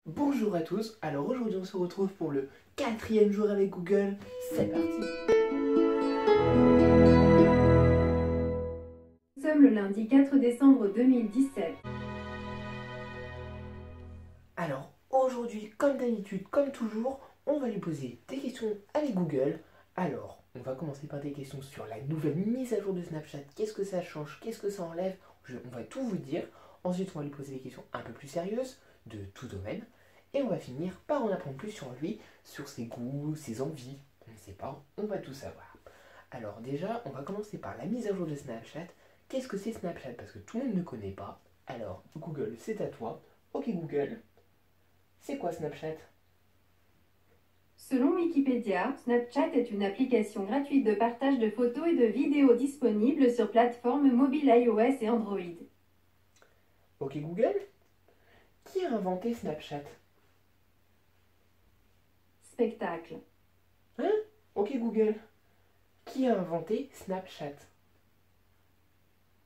Bonjour à tous, alors aujourd'hui on se retrouve pour le quatrième jour avec Google, c'est parti. Nous sommes le lundi 4 décembre 2017. Alors aujourd'hui, comme d'habitude, comme toujours, on va lui poser des questions avec Google. Alors, on va commencer par des questions sur la nouvelle mise à jour de Snapchat, qu'est-ce que ça change, qu'est-ce que ça enlève, on va tout vous dire. Ensuite on va lui poser des questions un peu plus sérieuses, de tout domaine. Et on va finir par en apprendre plus sur lui, sur ses goûts, ses envies. On ne sait pas, on va tout savoir. Alors déjà, on va commencer par la mise à jour de Snapchat. Qu'est-ce que c'est Snapchat? Parce que tout le monde ne connaît pas. Alors, Google, c'est à toi. Ok Google, c'est quoi Snapchat? Selon Wikipédia, Snapchat est une application gratuite de partage de photos et de vidéos disponible sur plateformes mobiles iOS et Android. Ok Google, qui a inventé Snapchat? Spectacle. Hein? Ok Google, qui a inventé Snapchat?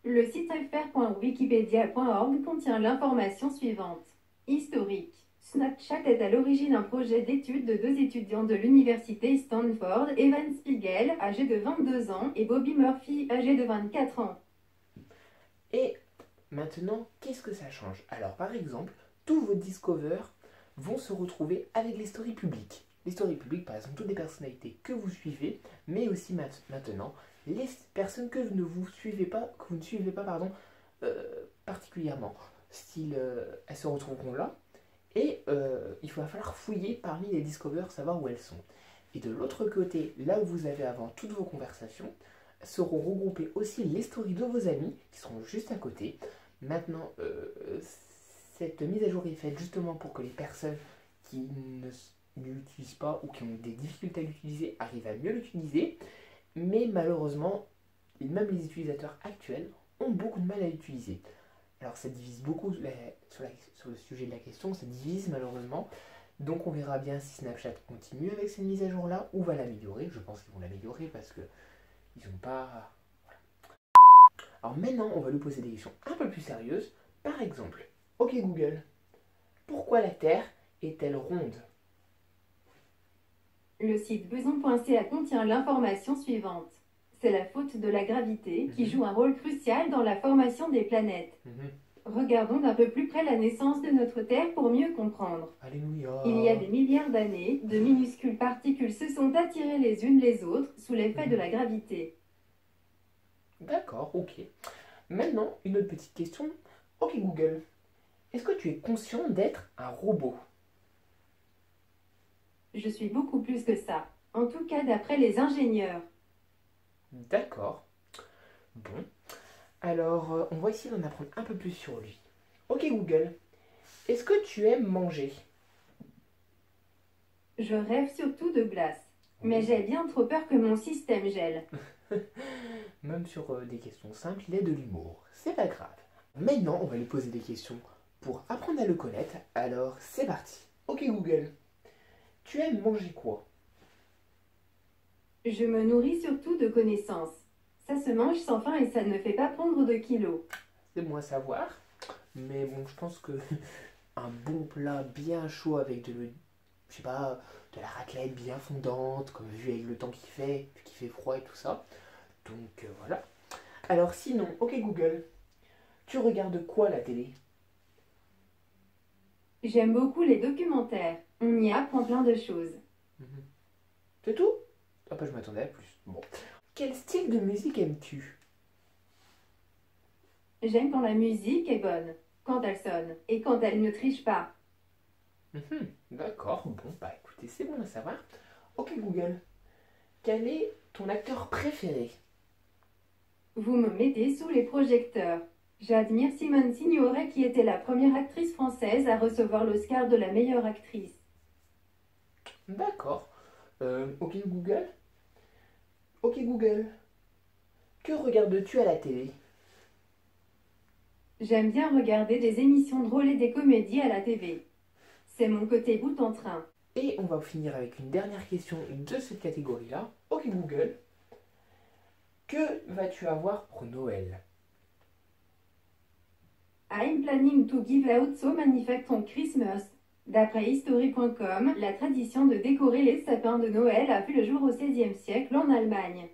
Le site fr.wikipedia.org contient l'information suivante. Historique. Snapchat est à l'origine un projet d'études de deux étudiants de l'université Stanford, Evan Spiegel, âgé de 22 ans, et Bobby Murphy, âgé de 24 ans. Et maintenant, qu'est-ce que ça change? Alors par exemple, tous vos discovers vont se retrouver avec les stories publiques. Les stories publiques, par exemple, toutes les personnalités que vous suivez, mais aussi maintenant les personnes que vous ne suivez pas, pardon, particulièrement. Style, elles se retrouveront là, et il va falloir fouiller parmi les discovers, savoir où elles sont. Et de l'autre côté, là où vous avez avant toutes vos conversations, seront regroupées aussi les stories de vos amis, qui seront juste à côté. Maintenant, cette mise à jour est faite justement pour que les personnes qui ne l'utilisent pas ou qui ont des difficultés à l'utiliser arrivent à mieux l'utiliser. Mais malheureusement, même les utilisateurs actuels ont beaucoup de mal à l'utiliser. Alors ça divise beaucoup sur le sujet de la question, ça divise malheureusement. Donc on verra bien si Snapchat continue avec cette mise à jour là ou va l'améliorer. Je pense qu'ils vont l'améliorer parce que ils n'ont pas. Alors maintenant, on va lui poser des questions un peu plus sérieuses. Par exemple, ok Google, pourquoi la Terre est-elle ronde? Le site beson.ca contient l'information suivante. C'est la faute de la gravité qui joue un rôle crucial dans la formation des planètes. Regardons d'un peu plus près la naissance de notre Terre pour mieux comprendre. Alléluia. Il y a des milliards d'années, de minuscules particules se sont attirées les unes les autres sous l'effet de la gravité. D'accord, ok. Maintenant, une autre petite question. Ok Google, est-ce que tu es conscient d'être un robot? Je suis beaucoup plus que ça, en tout cas d'après les ingénieurs. D'accord. Bon. Alors, on va essayer d'en apprendre un peu plus sur lui. Ok Google, est-ce que tu aimes manger? Je rêve surtout de glace, mais j'ai bien trop peur que mon système gèle. Même sur des questions simples, il a de l'humour. C'est pas grave. Maintenant, on va lui poser des questions pour apprendre à le connaître. Alors, c'est parti. Ok Google, tu aimes manger quoi? Je me nourris surtout de connaissances. Ça se mange sans faim et ça ne fait pas prendre de kilos. C'est bon à savoir. Mais bon, je pense que un bon plat bien chaud avec je sais pas, de la raclette bien fondante, comme vu avec le temps qu'il fait froid et tout ça. Donc voilà. Alors sinon, ok Google, tu regardes quoi la télé? J'aime beaucoup les documentaires. On y apprend plein de choses. Mhm. C'est tout? Ah bah je m'attendais à plus. Bon. Quel style de musique aimes-tu? J'aime quand la musique est bonne, quand elle sonne et quand elle ne triche pas. D'accord, bon bah écoutez, c'est bon à savoir. Ok Google, quel est ton acteur préféré? Vous me mettez sous les projecteurs. J'admire Simone Signoret qui était la première actrice française à recevoir l'Oscar de la meilleure actrice. D'accord. Ok Google. Ok Google, que regardes-tu à la télé? J'aime bien regarder des émissions drôles et des comédies à la TV. C'est mon côté bout en train. Et on va finir avec une dernière question de cette catégorie-là. Ok Google, que vas-tu avoir pour Noël? I'm planning to give out so many facts on Christmas. D'après History.com, la tradition de décorer les sapins de Noël a vu le jour au XVIe siècle en Allemagne.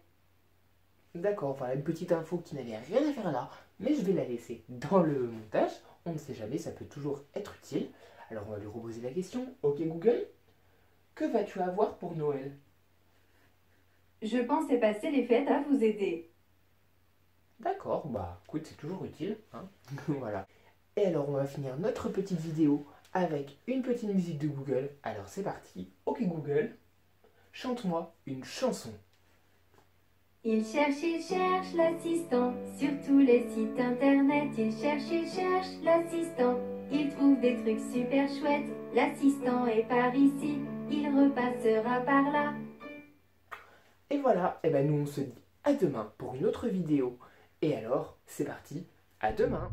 D'accord, voilà une petite info qui n'avait rien à faire là, mais je vais la laisser dans le montage. On ne sait jamais, ça peut toujours être utile. Alors on va lui reposer la question. Ok Google, que vas-tu avoir pour Noël? Je pensais passer les fêtes à vous aider. D'accord, bah écoute, c'est toujours utile, hein. Voilà. Et alors on va finir notre petite vidéo avec une petite musique de Google. Alors c'est parti. Ok Google, chante-moi une chanson. Il cherche l'assistant sur tous les sites internet. Il cherche l'assistant. Il trouve des trucs super chouettes. L'assistant est par ici, il repassera par là. Et voilà, et ben nous on se dit à demain pour une autre vidéo. Et alors, c'est parti, à demain.